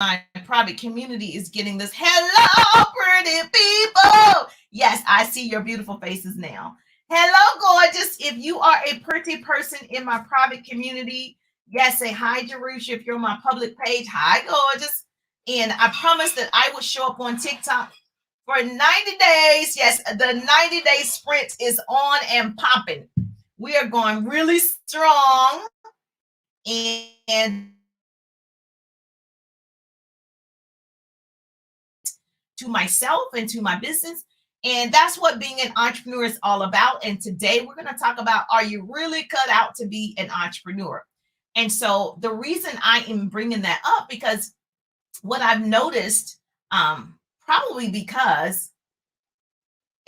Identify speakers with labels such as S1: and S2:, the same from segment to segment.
S1: my private community is getting this. Hello, pretty people. Yes, I see your beautiful faces now. Hello, gorgeous. If you are a pretty person in my private community, yes, say hi, Jerusha. If you're on my public page, hi, gorgeous. And I promise that I will show up on TikTok for 90 days. Yes, the 90-day sprint is on and popping. We are going really strong. And to myself and to my business. And that's what being an entrepreneur is all about. And today we're going to talk about, are you really cut out to be an entrepreneur? And so the reason I am bringing that up, because what I've noticed, probably because,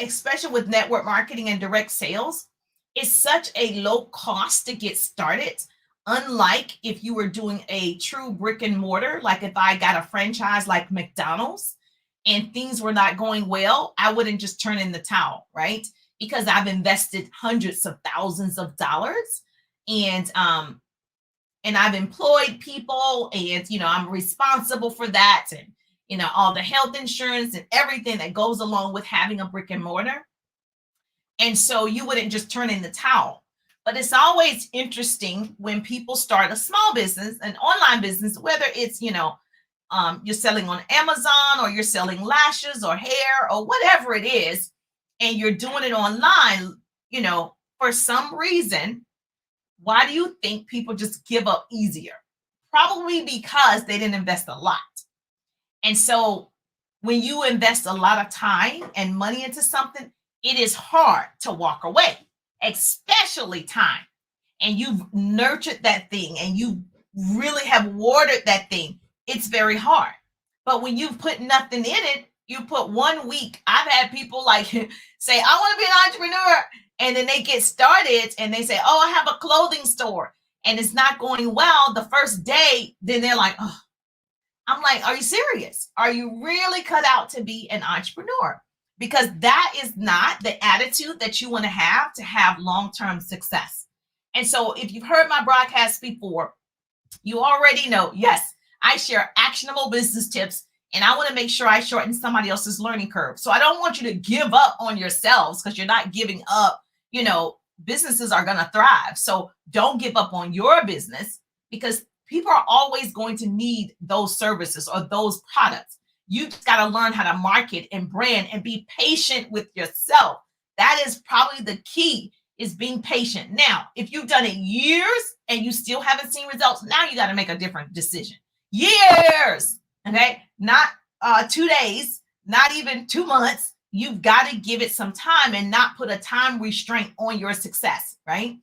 S1: especially with network marketing and direct sales, it's such a low cost to get started. Unlike if you were doing a true brick and mortar, like if I got a franchise like McDonald's and things were not going well, I wouldn't just turn in the towel, right? Because I've invested hundreds of thousands of dollars, and I've employed people, and I'm responsible for that, and all the health insurance and everything that goes along with having a brick and mortar. And so you wouldn't just turn in the towel. But it's always interesting when people start a small business, an online business, whether it's you're selling on Amazon, or you're selling lashes or hair or whatever it is, and you're doing it online, for some reason, why do you think people just give up easier? Probably because they didn't invest a lot. And so when you invest a lot of time and money into something, it is hard to walk away, especially time. And you've nurtured that thing and you really have watered that thing. It's very hard. But when you put nothing in it, you put 1 week. I've had people like say, I want to be an entrepreneur. And then they get started and they say, oh, I have a clothing store and it's not going well the first day. Then they're like, oh. I'm like, are you serious? Are you really cut out to be an entrepreneur? Because that is not the attitude that you want to have long-term success. And so if you've heard my broadcast before, you already know, yes, I share actionable business tips, and I want to make sure I shorten somebody else's learning curve. So I don't want you to give up on yourselves, because you're not giving up. Businesses are going to thrive. So don't give up on your business, because people are always going to need those services or those products. You just got to learn how to market and brand and be patient with yourself. That is probably the key, is being patient. Now, if you've done it years and you still haven't seen results, now you got to make a different decision. Years, okay? Not 2 days, not even 2 months. You've got to give it some time and not put a time restraint on your success, right?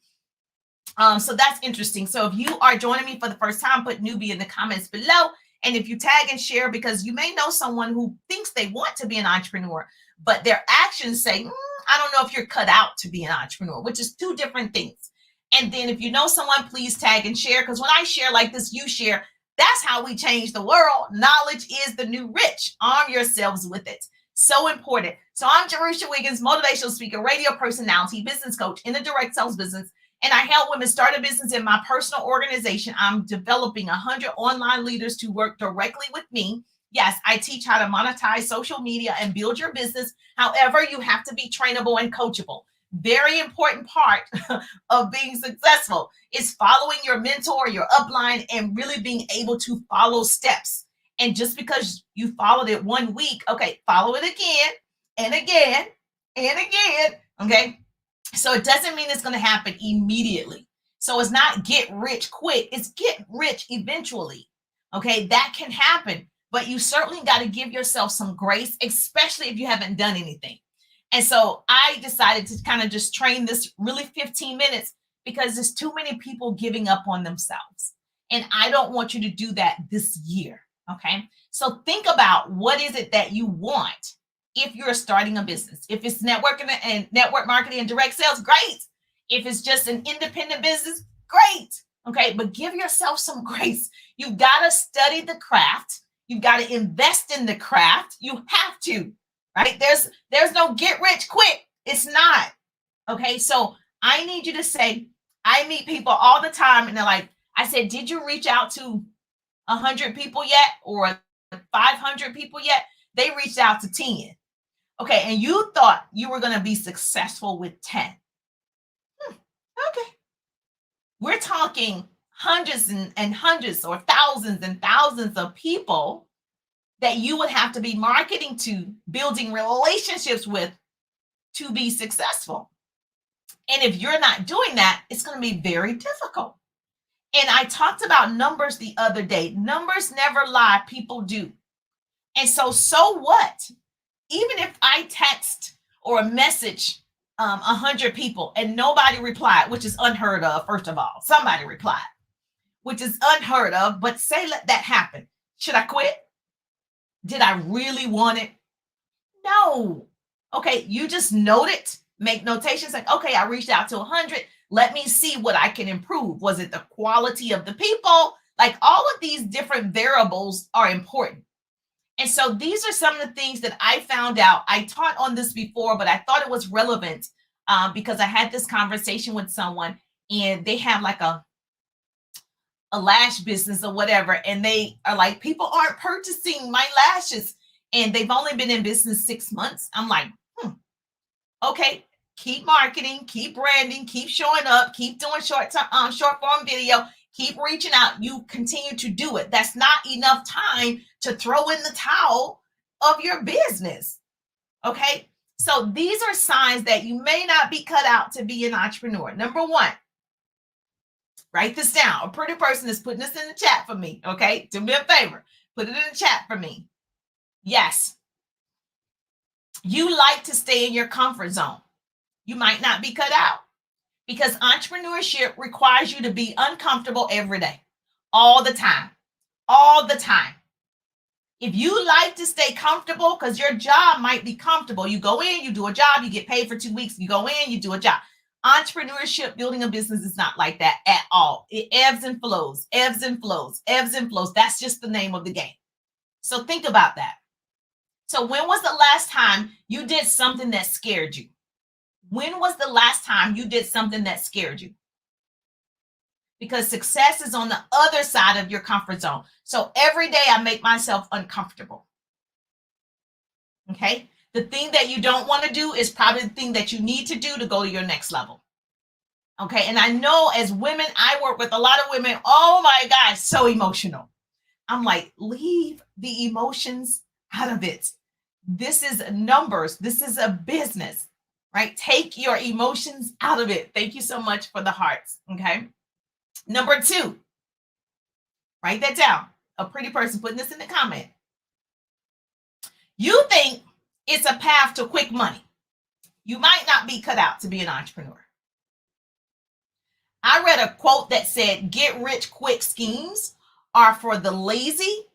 S1: So that's interesting. So if you are joining me for the first time, put newbie in the comments below. And if you tag and share, because you may know someone who thinks they want to be an entrepreneur, but their actions say, I don't know if you're cut out to be an entrepreneur, which is two different things. And then if you know someone, please tag and share, because when I share like this, you share. That's how we change the world. Knowledge is the new rich. Arm yourselves with it. So important. So I'm Jerusha Wiggins, motivational speaker, radio personality, business coach in the direct sales business. And I help women start a business in my personal organization. I'm developing 100 online leaders to work directly with me. Yes, I teach how to monetize social media and build your business. However, you have to be trainable and coachable. Very important part of being successful is following your mentor, your upline, and really being able to follow steps. And just because you followed it 1 week, okay, follow it again and again and again, okay? So it doesn't mean it's going to happen immediately. So it's not get rich quick. It's get rich eventually. Okay, that can happen. But you certainly got to give yourself some grace, especially if you haven't done anything. And so I decided to kind of just train this really 15 minutes, because there's too many people giving up on themselves. And I don't want you to do that this year. Okay, so think about, what is it that you want? If you're starting a business, if it's networking and network marketing and direct sales, great. If it's just an independent business, great. Okay, but give yourself some grace. You've got to study the craft. You've got to invest in the craft. You have to, right? There's no get rich quick. It's not. Okay, so I need you to say, I meet people all the time and they're like, I said, did you reach out to 100 people yet or 500 people yet. They reached out to 10. Okay, and you thought you were going to be successful with 10. Okay. We're talking hundreds and hundreds or thousands and thousands of people that you would have to be marketing to, building relationships with to be successful. And if you're not doing that, it's going to be very difficult. And I talked about numbers the other day. Numbers never lie, people do. And so what? Even if I text or message 100 people and nobody replied, which is unheard of, first of all, somebody replied, which is unheard of, but say let that happen. Should I quit? Did I really want it? No. Okay, you just note it, make notations like, okay, I reached out to 100. Let me see what I can improve. Was it the quality of the people? Like all of these different variables are important. And so these are some of the things that I found out. I taught on this before, but I thought it was relevant because I had this conversation with someone and they have like a lash business or whatever. And they are like, people aren't purchasing my lashes. And they've only been in business 6 months. I'm like, okay, keep marketing, keep branding, keep showing up, keep doing short form video, keep reaching out. You continue to do it. That's not enough time to throw in the towel of your business. Okay. So these are signs that you may not be cut out to be an entrepreneur. Number one, write this down. A pretty person is putting this in the chat for me. Okay. Do me a favor. Put it in the chat for me. Yes. You like to stay in your comfort zone. You might not be cut out because entrepreneurship requires you to be uncomfortable every day, all the time, all the time. If you like to stay comfortable, because your job might be comfortable, you go in, you do a job, you get paid for 2 weeks, you go in, you do a job. Entrepreneurship, building a business is not like that at all. It ebbs and flows, ebbs and flows, ebbs and flows. That's just the name of the game. So think about that. So when was the last time you did something that scared you? When was the last time you did something that scared you? Because success is on the other side of your comfort zone. So every day I make myself uncomfortable. Okay. The thing that you don't want to do is probably the thing that you need to do to go to your next level. Okay. And I know as women, I work with a lot of women. Oh my gosh, so emotional. I'm like, leave the emotions out of it. This is numbers. This is a business, right? Take your emotions out of it. Thank you so much for the hearts. Okay. Number two, write that down. A pretty person putting this in the comment. You think it's a path to quick money. You might not be cut out to be an entrepreneur. I read a quote that said, get rich quick schemes are for the lazy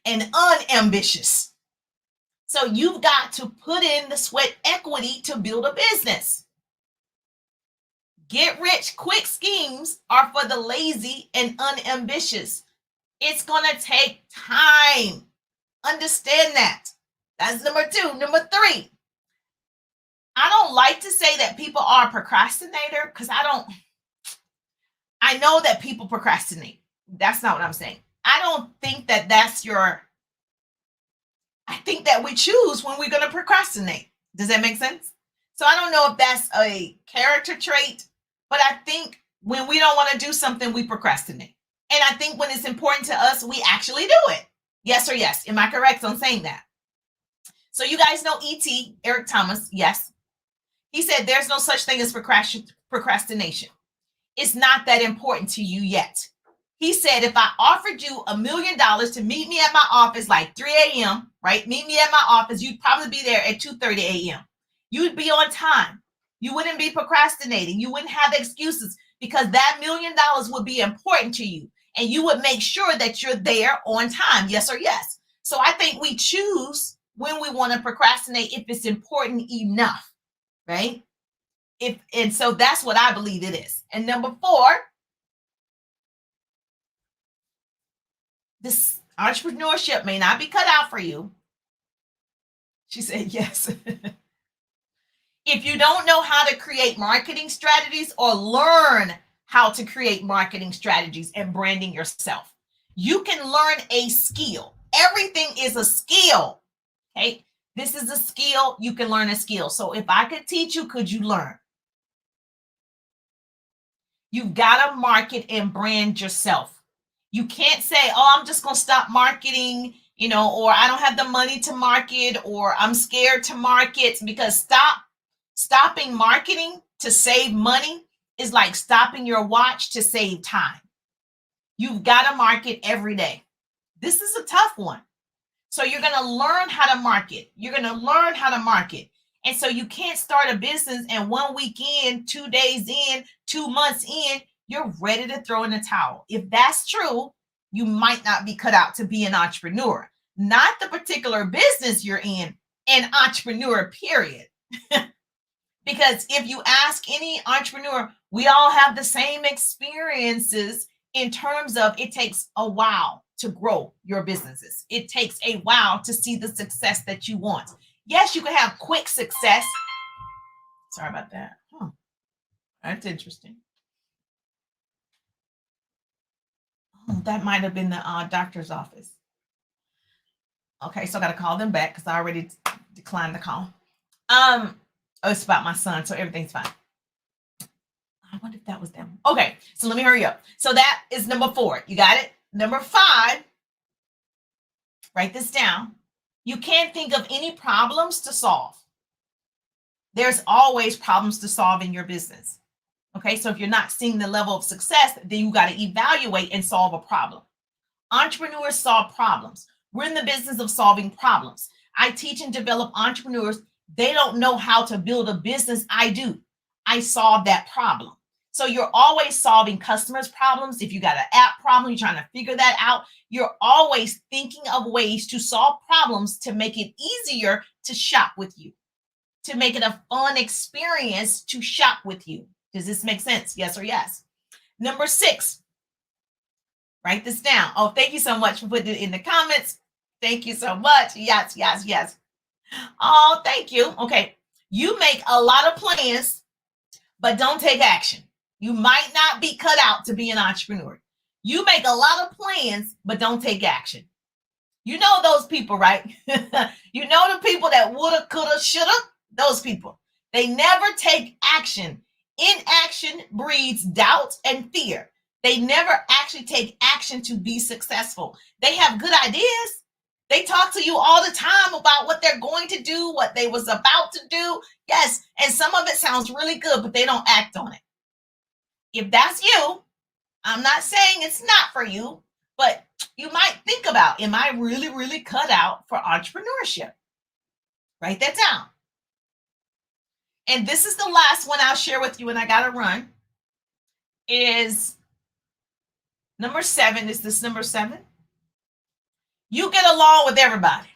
S1: and unambitious. So you've got to put in the sweat equity to build a business. Get rich quick schemes are for the lazy and unambitious. It's going to take time. Understand that. That's number two. Number three, I don't like to say that people are a procrastinator because I know that people procrastinate. That's not what I'm saying. I don't think that that's I think that we choose when we're going to procrastinate. Does that make sense? So I don't know if that's a character trait, but I think when we don't want to do something, we procrastinate. And I think when it's important to us, we actually do it. Yes or yes. Am I correct on saying that? So you guys know E.T., Eric Thomas. Yes. He said there's no such thing as procrastination. It's not that important to you yet. He said, if I offered you $1 million to meet me at my office like 3 a.m., right? Meet me at my office. You'd probably be there at 2:30 a.m. You'd be on time. You wouldn't be procrastinating. You wouldn't have excuses because that $1 million would be important to you. And you would make sure that you're there on time. Yes or yes. So I think we choose when we want to procrastinate if it's important enough, right? And so that's what I believe it is. And number four, this entrepreneurship may not be cut out for you. She said yes. If you don't know how to create marketing strategies or learn how to create marketing strategies and branding yourself, You can learn a skill. Everything is a skill. Okay. This is a skill. You can learn a skill. So if I could teach you, could you learn? You've got to market and brand yourself. You can't say, oh, I'm just going to stop marketing, or I don't have the money to market, or I'm scared to market, because stopping marketing to save money is like stopping your watch to save time. You've got to market every day. This is a tough one. So you're going to learn how to market. You're going to learn how to market. And so you can't start a business and 1 week in, 2 days in, 2 months in, you're ready to throw in the towel. If that's true, you might not be cut out to be an entrepreneur. Not the particular business you're in, an entrepreneur, period. Because if you ask any entrepreneur, we all have the same experiences in terms of it takes a while to grow your businesses. It takes a while to see the success that you want. Yes, you can have quick success. Sorry about that. That's interesting. Oh, that might have been the doctor's office. Okay, so I got to call them back because I already declined the call. It's about my son, so everything's fine. I wonder if that was them. Okay, so let me hurry up. So that is number 4. You got it? Number 5, write this down. You can't think of any problems to solve. There's always problems to solve in your business. Okay, so if you're not seeing the level of success, then you got to evaluate and solve a problem. Entrepreneurs solve problems. We're in the business of solving problems. I teach and develop entrepreneurs. They don't know how to build a business. I do. I solve that problem. So you're always solving customers' problems. If you got an app problem, you're trying to figure that out. You're always thinking of ways to solve problems to make it easier to shop with you, to make it a fun experience to shop with you. Does this make sense? Yes or yes? Number 6, write this down. Oh, thank you so much for putting it in the comments. Thank you so much. Yes, yes, yes. Oh, thank you. Okay. You make a lot of plans, but don't take action. You might not be cut out to be an entrepreneur. You make a lot of plans, but don't take action. You know those people, right? You know the people that woulda, coulda, shoulda? Those people. They never take action. Inaction breeds doubt and fear. They never actually take action to be successful. They have good ideas. They talk to you all the time about what they're going to do, what they was about to do. Yes, and some of it sounds really good, but they don't act on it. If that's you, I'm not saying it's not for you, but you might think about, am I really, really cut out for entrepreneurship? Write that down. And this is the last one I'll share with you, and I got to run, is number 7. Is this number 7? You get along with everybody.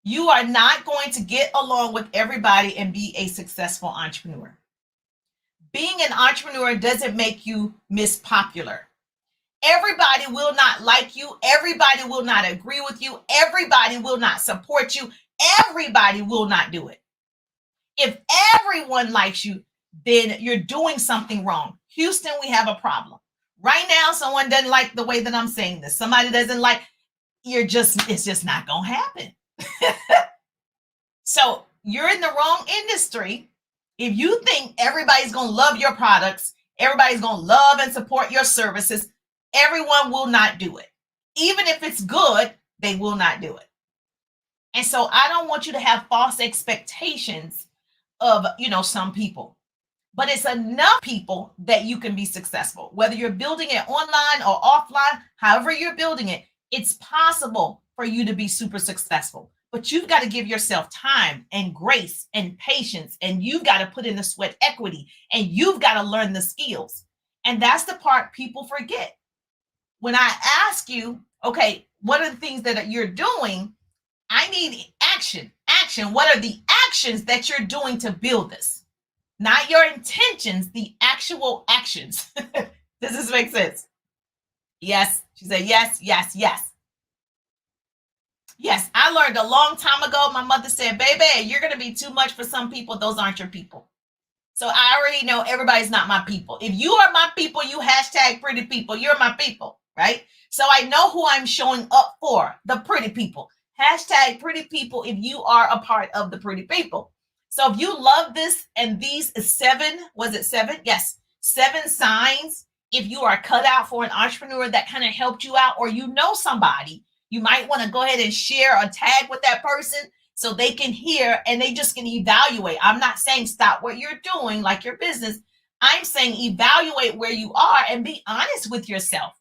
S1: You are not going to get along with everybody and be a successful entrepreneur. Being an entrepreneur doesn't make you Miss Popular. Everybody will not like you. Everybody will not agree with you. Everybody will not support you. Everybody will not do it. If everyone likes you, then you're doing something wrong. Houston, we have a problem. Right now, someone doesn't like the way that I'm saying this. Somebody doesn't like, it's just not going to happen. So you're in the wrong industry. If you think everybody's going to love your products, everybody's going to love and support your services, everyone will not do it. Even if it's good, they will not do it. And so I don't want you to have false expectations of, some people. But it's enough people that you can be successful. Whether you're building it online or offline, however you're building it, it's possible for you to be super successful. But you've got to give yourself time and grace and patience, and you've got to put in the sweat equity, and you've got to learn the skills. And that's the part people forget. When I ask you, okay, what are the things that you're doing? I need action. Action. What are the actions that you're doing to build this? Not your intentions, the actual actions. Does this make sense? Yes. She said, yes, yes, yes. Yes, I learned a long time ago. My mother said, baby, you're going to be too much for some people. Those aren't your people. So I already know everybody's not my people. If you are my people, you hashtag pretty people, you're my people, right? So I know who I'm showing up for, the pretty people. Hashtag pretty people if you are a part of the pretty people. So if you love this and these seven, was it seven? Yes, 7 signs. If you are cut out for an entrepreneur that kind of helped you out, or you know somebody, you might want to go ahead and share a tag with that person so they can hear and they just can evaluate. I'm not saying stop what you're doing, like your business. I'm saying evaluate where you are and be honest with yourself.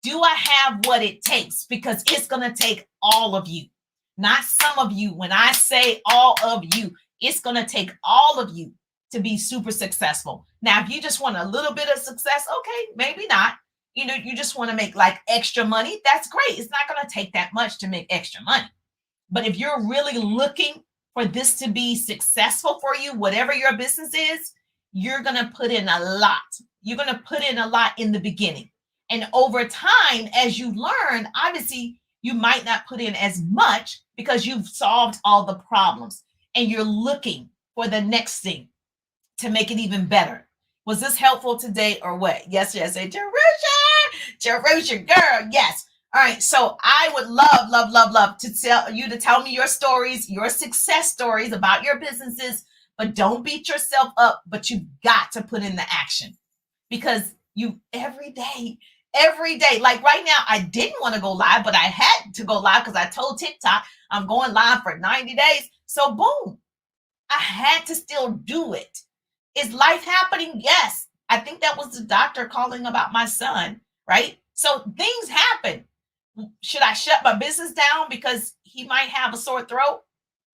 S1: Do I have what it takes? Because it's going to take all of you, not some of you. When I say all of you, it's going to take all of you to be super successful. Now, if you just want a little bit of success, okay, maybe not. You know, you just want to make like extra money. That's great. It's not going to take that much to make extra money. But if you're really looking for this to be successful for you, whatever your business is, you're going to put in a lot. You're going to put in a lot in the beginning. And over time, as you learn, obviously, you might not put in as much because you've solved all the problems and you're looking for the next thing to make it even better. Was this helpful today or what? Yes, yes. Hey, Jerusha, girl, yes. All right. So I would love to tell me your stories, your success stories about your businesses, but don't beat yourself up, but you've got to put in the action because you every day, like right now, I didn't want to go live, but I had to go live because I told TikTok I'm going live for 90 days. So boom, I had to still do it. Is life happening? Yes. I think that was the doctor calling about my son, right? So things happen. Should I shut my business down because he might have a sore throat?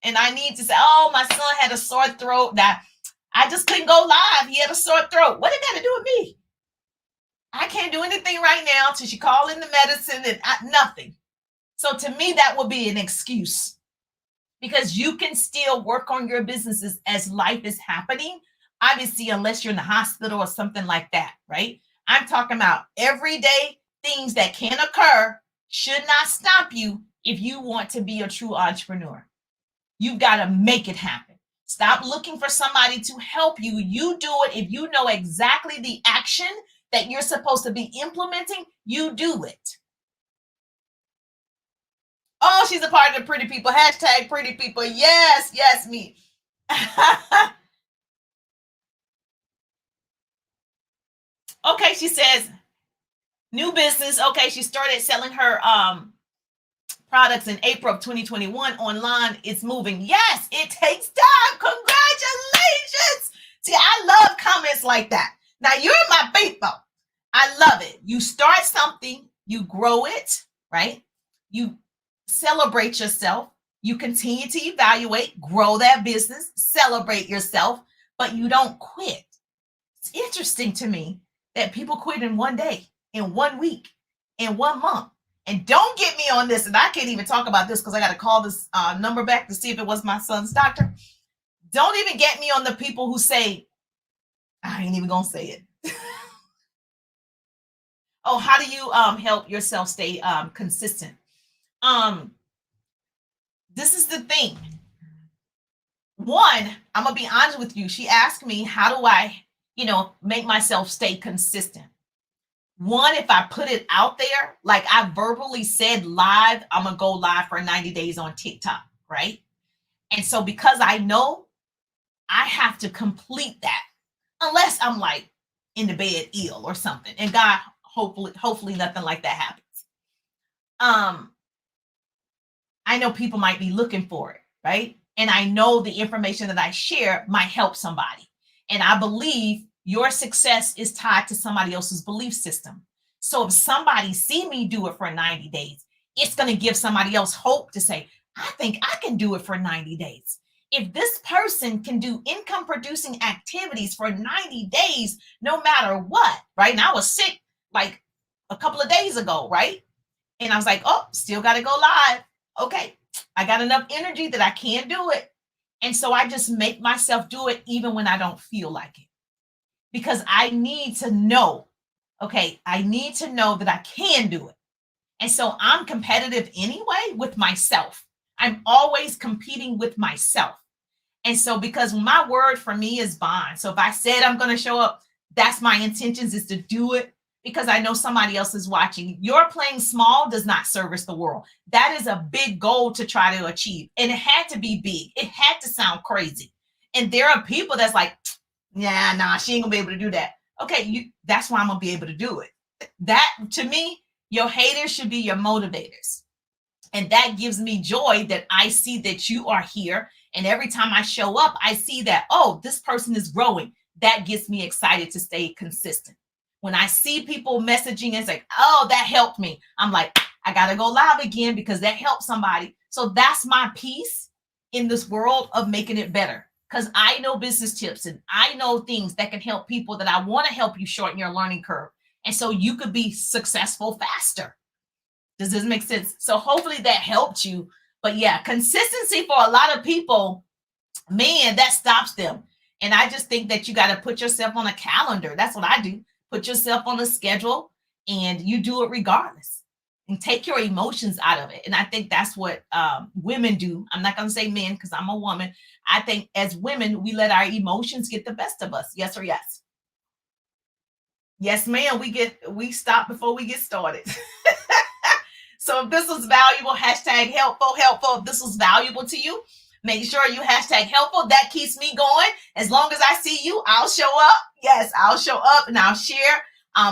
S1: And I need to say, oh, my son had a sore throat. That I just couldn't go live. He had a sore throat. What did that got to do with me? I can't do anything right now till she call in the medicine and nothing. So to me, that would be an excuse because you can still work on your businesses as life is happening. Obviously, unless you're in the hospital or something like that, right? I'm talking about everyday things that can occur should not stop you if you want to be a true entrepreneur. You've got to make it happen. Stop looking for somebody to help you. You do it. If you know exactly the action that you're supposed to be implementing, you do it. Oh, she's a part of the pretty people. Hashtag pretty people. Yes, yes, me. Okay, she says, new business. Okay, she started selling her products in April of 2021 online. It's moving. Yes, it takes time. Congratulations. See, I love comments like that. Now, you're my people. I love it. You start something, you grow it, right? You celebrate yourself. You continue to evaluate, grow that business, celebrate yourself, but you don't quit. It's interesting to me that people quit in one day, in 1 week, in 1 month. And don't get me on this, and I can't even talk about this because I got to call this number back to see if it was my son's doctor. Don't even get me on the people who say, I ain't even going to say it. Oh, how do you help yourself stay consistent? This is the thing. One, I'm going to be honest with you. She asked me, how do I, make myself stay consistent? One, if I put it out there, like I verbally said live, I'm going to go live for 90 days on TikTok, right? And so because I know I have to complete that, unless I'm like in the bed ill or something, and God, hopefully nothing like that happens. I know people might be looking for it, right? And I know the information that I share might help somebody. And I believe your success is tied to somebody else's belief system. So if somebody see me do it for 90 days, it's going to give somebody else hope to say, I think I can do it for 90 days. If this person can do income producing activities for 90 days, no matter what, right? And I was sick like a couple of days ago, right? And I was like, oh, still got to go live. Okay, I got enough energy that I can't do it. And so I just make myself do it even when I don't feel like it. Because I need to know, I need to know that I can do it. And so I'm competitive anyway with myself. I'm always competing with myself. And so because my word for me is bond. So if I said I'm going to show up, that's my intentions is to do it. because I know somebody else is watching. Your playing small does not service the world. That is a big goal to try to achieve. And it had to be big. It had to sound crazy. And there are people that's like, nah, she ain't gonna be able to do that. Okay, that's why I'm gonna be able to do it. That, to me, your haters should be your motivators. And that gives me joy that I see that you are here. And every time I show up, I see that, oh, this person is growing. That gets me excited to stay consistent. When I see people messaging and say, oh, that helped me, I'm like, I got to go live again because that helped somebody. So that's my piece in this world of making it better. Because I know business tips and I know things that can help people that I want to help you shorten your learning curve. And so you could be successful faster. Does this make sense? So hopefully that helped you. But yeah, consistency for a lot of people, man, that stops them. And I just think that you got to put yourself on a calendar. That's what I do. Put yourself on a schedule and you do it regardless. And take your emotions out of it. And I think that's what women do. I'm not going to say men because I'm a woman. I think as women, we let our emotions get the best of us. Yes or yes? Yes, ma'am. We stop before we get started. So if this was valuable, hashtag helpful. If this was valuable to you, make sure you hashtag helpful. That keeps me going. As long as I see you, I'll show up. Yes, I'll show up and I'll share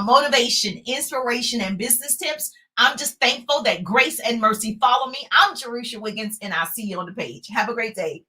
S1: motivation, inspiration, and business tips. I'm just thankful that grace and mercy follow me. I'm Jerusha Wiggins, and I'll see you on the page. Have a great day.